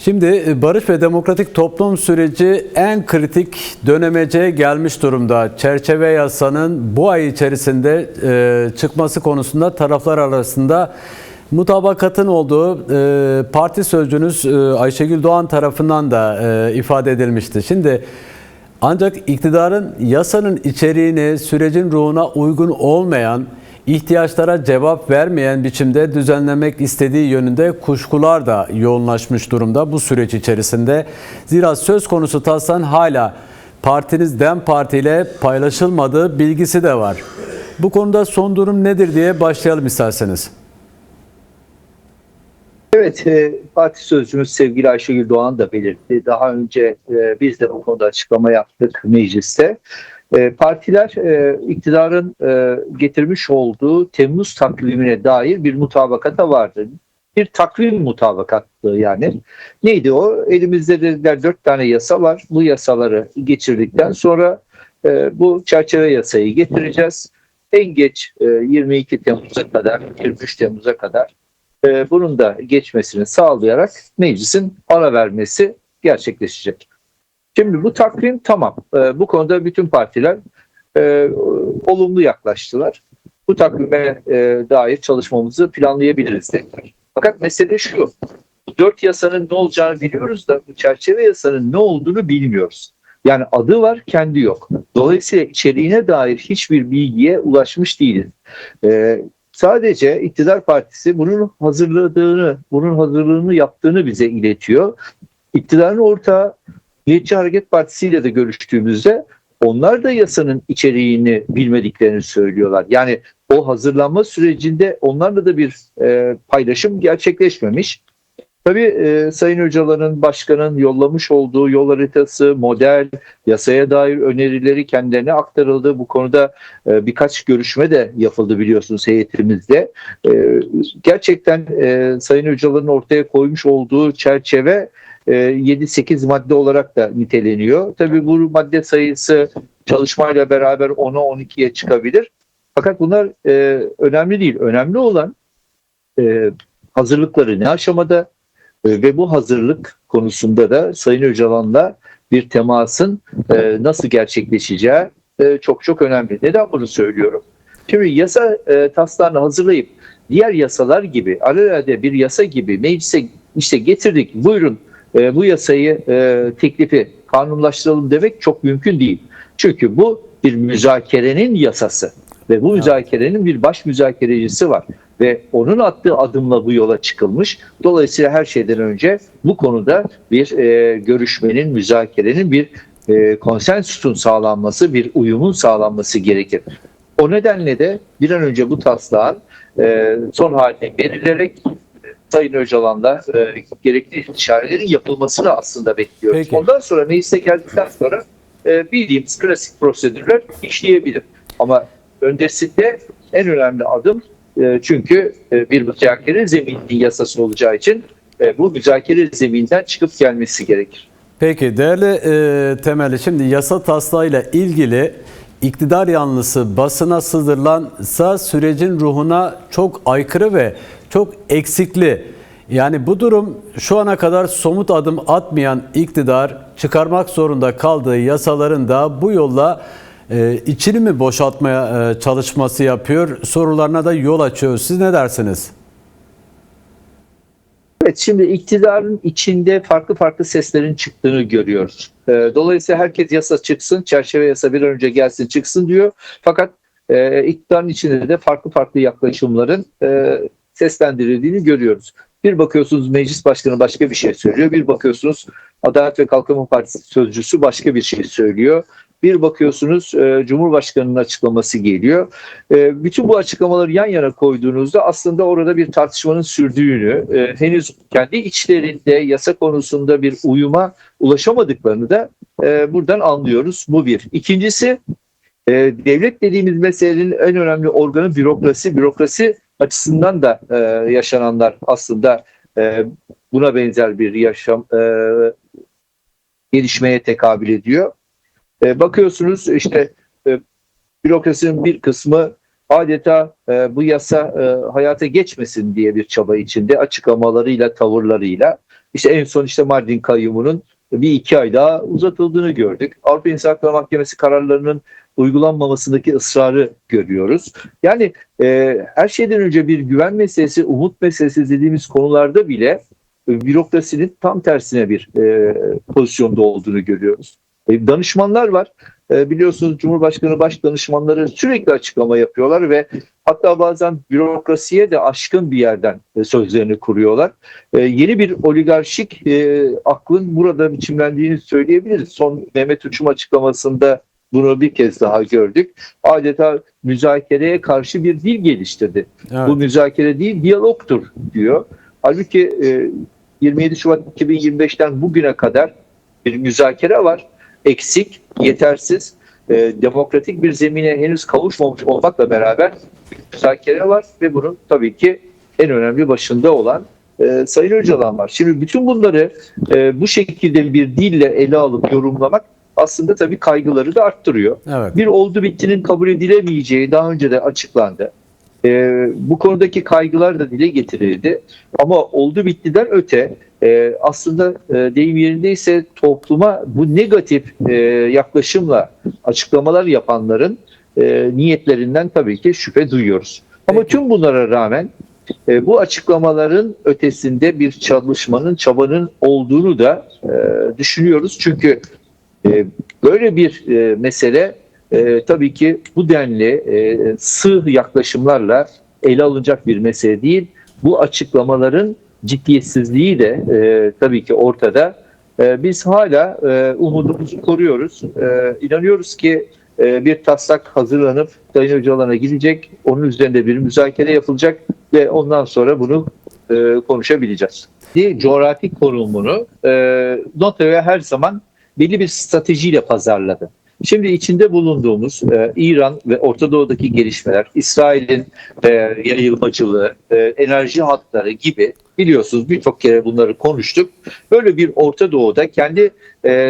Şimdi barış ve demokratik toplum süreci en kritik dönemece gelmiş durumda. Çerçeve yasanın bu ay içerisinde çıkması konusunda taraflar arasında mutabakatın olduğu parti sözcünüz Ayşegül Doğan tarafından da ifade edilmişti. Şimdi ancak iktidarın yasanın içeriğini sürecin ruhuna uygun olmayan, ihtiyaçlara cevap vermeyen biçimde düzenlemek istediği yönünde kuşkular da yoğunlaşmış durumda bu süreç içerisinde. Zira söz konusu taslağın hala partiniz DEM Parti ile paylaşılmadığı bilgisi de var. Bu konuda son durum nedir diye başlayalım isterseniz. Evet, parti sözcümüz sevgili Ayşegül Doğan da belirtti. Daha önce biz de bu konuda açıklama yaptık mecliste. Partiler iktidarın getirmiş olduğu Temmuz takvimine dair bir mutabakata vardı. Bir takvim mutabakatı yani. Neydi o? Elimizde dediler 4 tane yasa var. Bu yasaları geçirdikten sonra bu çerçeve yasayı getireceğiz. En geç 22 Temmuz'a kadar, 23 Temmuz'a kadar bunun da geçmesini sağlayarak meclisin ara vermesi gerçekleşecek. Şimdi bu takvim tamam. Bu konuda bütün partiler olumlu yaklaştılar. Bu takvime dair çalışmamızı planlayabiliriz dediler. Fakat mesele şu. Bu 4 yasanın ne olacağını biliyoruz da bu çerçeve yasanın ne olduğunu bilmiyoruz. Yani adı var, kendi yok. Dolayısıyla içeriğine dair hiçbir bilgiye ulaşmış değiliz. Sadece iktidar partisi bunun hazırlığını yaptığını bize iletiyor. İktidarın ortağı Milliyetçi Hareket Partisi ile de görüştüğümüzde onlar da yasanın içeriğini bilmediklerini söylüyorlar. Yani o hazırlanma sürecinde onlarla da bir paylaşım gerçekleşmemiş. Tabii Sayın Öcalan'ın, başkanın yollamış olduğu yol haritası, model, yasaya dair önerileri kendilerine aktarıldı. Bu konuda birkaç görüşme de yapıldı biliyorsunuz heyetimizde. Gerçekten Sayın Öcalan'ın ortaya koymuş olduğu çerçeve 7-8 madde olarak da niteleniyor. Tabii bu madde sayısı çalışmayla beraber 10'a 12'ye çıkabilir. Fakat bunlar önemli değil. Önemli olan hazırlıkları ne aşamada ve bu hazırlık konusunda da Sayın Öcalan'la bir temasın nasıl gerçekleşeceği çok çok önemli. Neden bunu söylüyorum? Şimdi yasa taslağını hazırlayıp diğer yasalar gibi, alelade bir yasa gibi meclise işte getirdik, buyurun bu yasayı teklifi kanunlaştıralım demek çok mümkün değil. Çünkü bu bir müzakerenin yasası ve bu müzakerenin bir baş müzakerecisi var ve onun attığı adımla bu yola çıkılmış. Dolayısıyla her şeyden önce bu konuda bir görüşmenin, müzakerenin bir konsensüsün sağlanması, bir uyumun sağlanması gerekir. O nedenle de bir an önce bu taslağın son haline verilerek Sayın Öcalan'la gerekli istişarelerin yapılmasını aslında bekliyoruz. Peki. Ondan sonra meclise geldikten sonra bildiğimiz klasik prosedürler işleyebilir. Ama öncesinde en önemli adım çünkü bir müzakere zemini yasası olacağı için bu müzakere zemininden çıkıp gelmesi gerekir. Peki değerli Temelli, şimdi yasa taslağıyla ilgili iktidar yanlısı basına sızdırılansa sürecin ruhuna çok aykırı ve çok eksikli. Yani bu durum şu ana kadar somut adım atmayan iktidar çıkarmak zorunda kaldığı yasaların da bu yolla içini mi boşaltmaya çalışması yapıyor, sorularına da yol açıyor. Siz ne dersiniz? Evet, şimdi iktidarın içinde farklı farklı seslerin çıktığını görüyoruz. Dolayısıyla herkes yasa çıksın, çerçeve yasa bir an önce gelsin çıksın diyor. Fakat iktidarın içinde de farklı farklı yaklaşımların seslendirildiğini görüyoruz. Bir bakıyorsunuz meclis başkanı başka bir şey söylüyor. Bir bakıyorsunuz Adalet ve Kalkınma Partisi sözcüsü başka bir şey söylüyor. Bir bakıyorsunuz Cumhurbaşkanı'nın açıklaması geliyor. Bütün bu açıklamaları yan yana koyduğunuzda aslında orada bir tartışmanın sürdüğünü, henüz kendi içlerinde yasa konusunda bir uyuma ulaşamadıklarını da buradan anlıyoruz. Bu bir. İkincisi, devlet dediğimiz meselenin en önemli organı bürokrasi. Bürokrasi açısından da yaşananlar aslında buna benzer bir gelişmeye tekabül ediyor. Bakıyorsunuz işte bürokrasinin bir kısmı adeta bu yasa hayata geçmesin diye bir çaba içinde açıklamalarıyla, tavırlarıyla. İşte en son işte Mardin kayyumunun bir iki ay daha uzatıldığını gördük. Avrupa İnsan Hakları Mahkemesi kararlarının uygulanmamasındaki ısrarı görüyoruz. Yani her şeyden önce bir güven meselesi, umut meselesi dediğimiz konularda bile bürokrasinin tam tersine bir pozisyonda olduğunu görüyoruz. Danışmanlar var. Biliyorsunuz Cumhurbaşkanı baş danışmanları sürekli açıklama yapıyorlar ve hatta bazen bürokrasiye de aşkın bir yerden sözlerini kuruyorlar. Yeni bir oligarşik aklın burada biçimlendiğini söyleyebiliriz. Son Mehmet Uçum açıklamasında bunu bir kez daha gördük. Adeta müzakereye karşı bir dil geliştirdi. Evet. Bu müzakere değil, diyalogtur diyor. Halbuki 27 Şubat 2025'ten bugüne kadar bir müzakere var. Eksik, yetersiz, demokratik bir zemine henüz kavuşmamış olmakla beraber bir müzakere var ve bunun tabii ki en önemli başında olan Sayın Öcalan var. Şimdi bütün bunları bu şekilde bir dille ele alıp yorumlamak aslında tabii kaygıları da arttırıyor. Evet. Bir oldu bittinin kabul edilemeyeceği daha önce de açıklandı. Bu konudaki kaygılar da dile getirildi. Ama oldu bittiden öte aslında deyim yerindeyse topluma bu negatif yaklaşımla açıklamalar yapanların niyetlerinden tabii ki şüphe duyuyoruz. Ama tüm bunlara rağmen bu açıklamaların ötesinde bir çalışmanın, çabanın olduğunu da düşünüyoruz. Çünkü böyle bir mesele tabii ki bu denli sığ yaklaşımlarla ele alınacak bir mesele değil. Bu açıklamaların ciddiyetsizliği de tabii ki ortada. Biz hala umudumuzu koruyoruz. İnanıyoruz ki bir taslak hazırlanıp Sayın Öcalan'a gidecek. Onun üzerinde bir müzakere yapılacak ve ondan sonra bunu konuşabileceğiz. Coğrafi konumunu NATO'ya her zaman belli bir stratejiyle pazarladı. Şimdi içinde bulunduğumuz İran ve Orta Doğu'daki gelişmeler, İsrail'in yayılmacılığı, enerji hatları gibi biliyorsunuz birçok kere bunları konuştuk. Böyle bir Orta Doğu'da kendi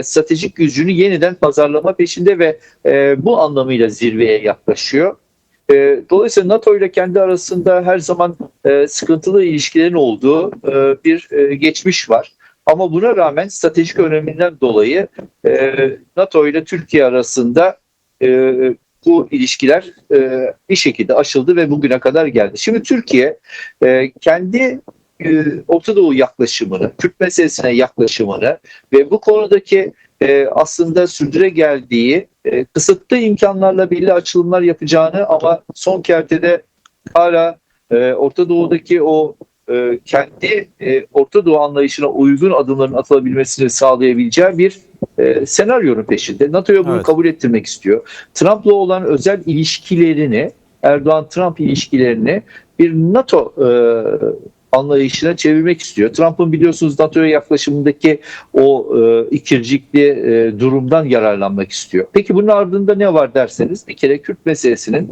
stratejik gücünü yeniden pazarlama peşinde ve bu anlamıyla zirveye yaklaşıyor. Dolayısıyla NATO ile kendi arasında her zaman sıkıntılı ilişkilerin olduğu bir geçmiş var. Ama buna rağmen stratejik öneminden dolayı NATO ile Türkiye arasında bu ilişkiler bir şekilde aşıldı ve bugüne kadar geldi. Şimdi Türkiye kendi Orta Doğu yaklaşımını, Kürt meselesine yaklaşımını ve bu konudaki aslında sürdüregeldiği kısıtlı imkanlarla belli açılımlar yapacağını ama son kertede hala Orta Doğu'daki o kendi Orta Doğu anlayışına uygun adımların atılabilmesini sağlayabileceği bir senaryonun peşinde. NATO'ya bunu kabul ettirmek istiyor. Trump'la olan özel ilişkilerini, Erdoğan-Trump ilişkilerini bir NATO anlayışına çevirmek istiyor. Trump'ın biliyorsunuz NATO'ya yaklaşımındaki o ikircikli durumdan yararlanmak istiyor. Peki bunun ardında ne var derseniz bir kere Kürt meselesinin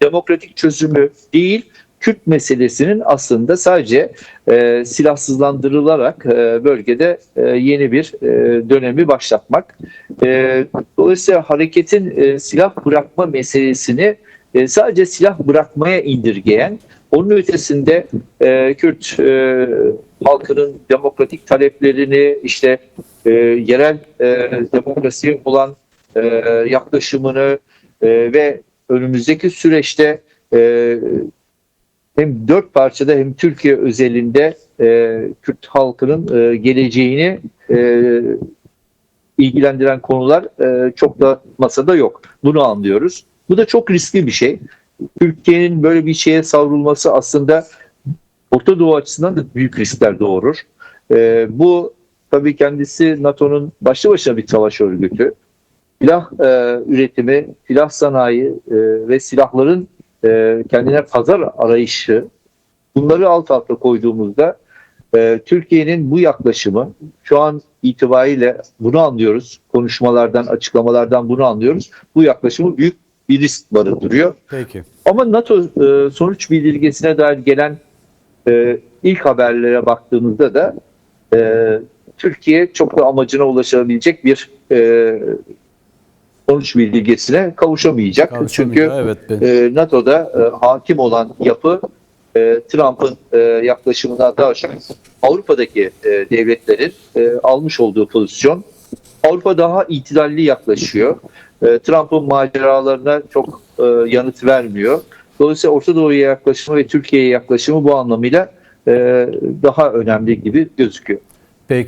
demokratik çözümü değil, Kürt meselesinin aslında sadece silahsızlandırılarak bölgede yeni bir dönemi başlatmak. Dolayısıyla hareketin silah bırakma meselesini sadece silah bırakmaya indirgeyen, onun ötesinde Kürt halkının demokratik taleplerini, işte yerel demokrasiye olan yaklaşımını ve önümüzdeki süreçte hem dört parçada hem Türkiye özelinde Kürt halkının geleceğini ilgilendiren konular çok da masada yok. Bunu anlıyoruz. Bu da çok riskli bir şey. Türkiye'nin böyle bir şeye savrulması aslında Orta Doğu açısından da büyük riskler doğurur. Bu tabii kendisi NATO'nun başlı başına bir savaş örgütü. Silah üretimi, silah sanayi ve silahların kendine pazar arayışı, bunları alt alta koyduğumuzda Türkiye'nin bu yaklaşımı şu an itibariyle bunu anlıyoruz. Konuşmalardan, açıklamalardan bunu anlıyoruz. Bu yaklaşımı büyük bir risk barındırıyor. Peki. Ama NATO sonuç bildirgesine dair gelen ilk haberlere baktığımızda da Türkiye çok da amacına ulaşabilecek bir sonuç bildirgesine kavuşamayacak. Çünkü Evet, NATO'da hakim olan yapı Trump'ın yaklaşımından daha çok Avrupa'daki devletlerin almış olduğu pozisyon. Avrupa daha itidalli yaklaşıyor. Trump'ın maceralarına çok yanıt vermiyor. Dolayısıyla Orta Doğu'ya yaklaşımı ve Türkiye'ye yaklaşımı bu anlamıyla daha önemli gibi gözüküyor.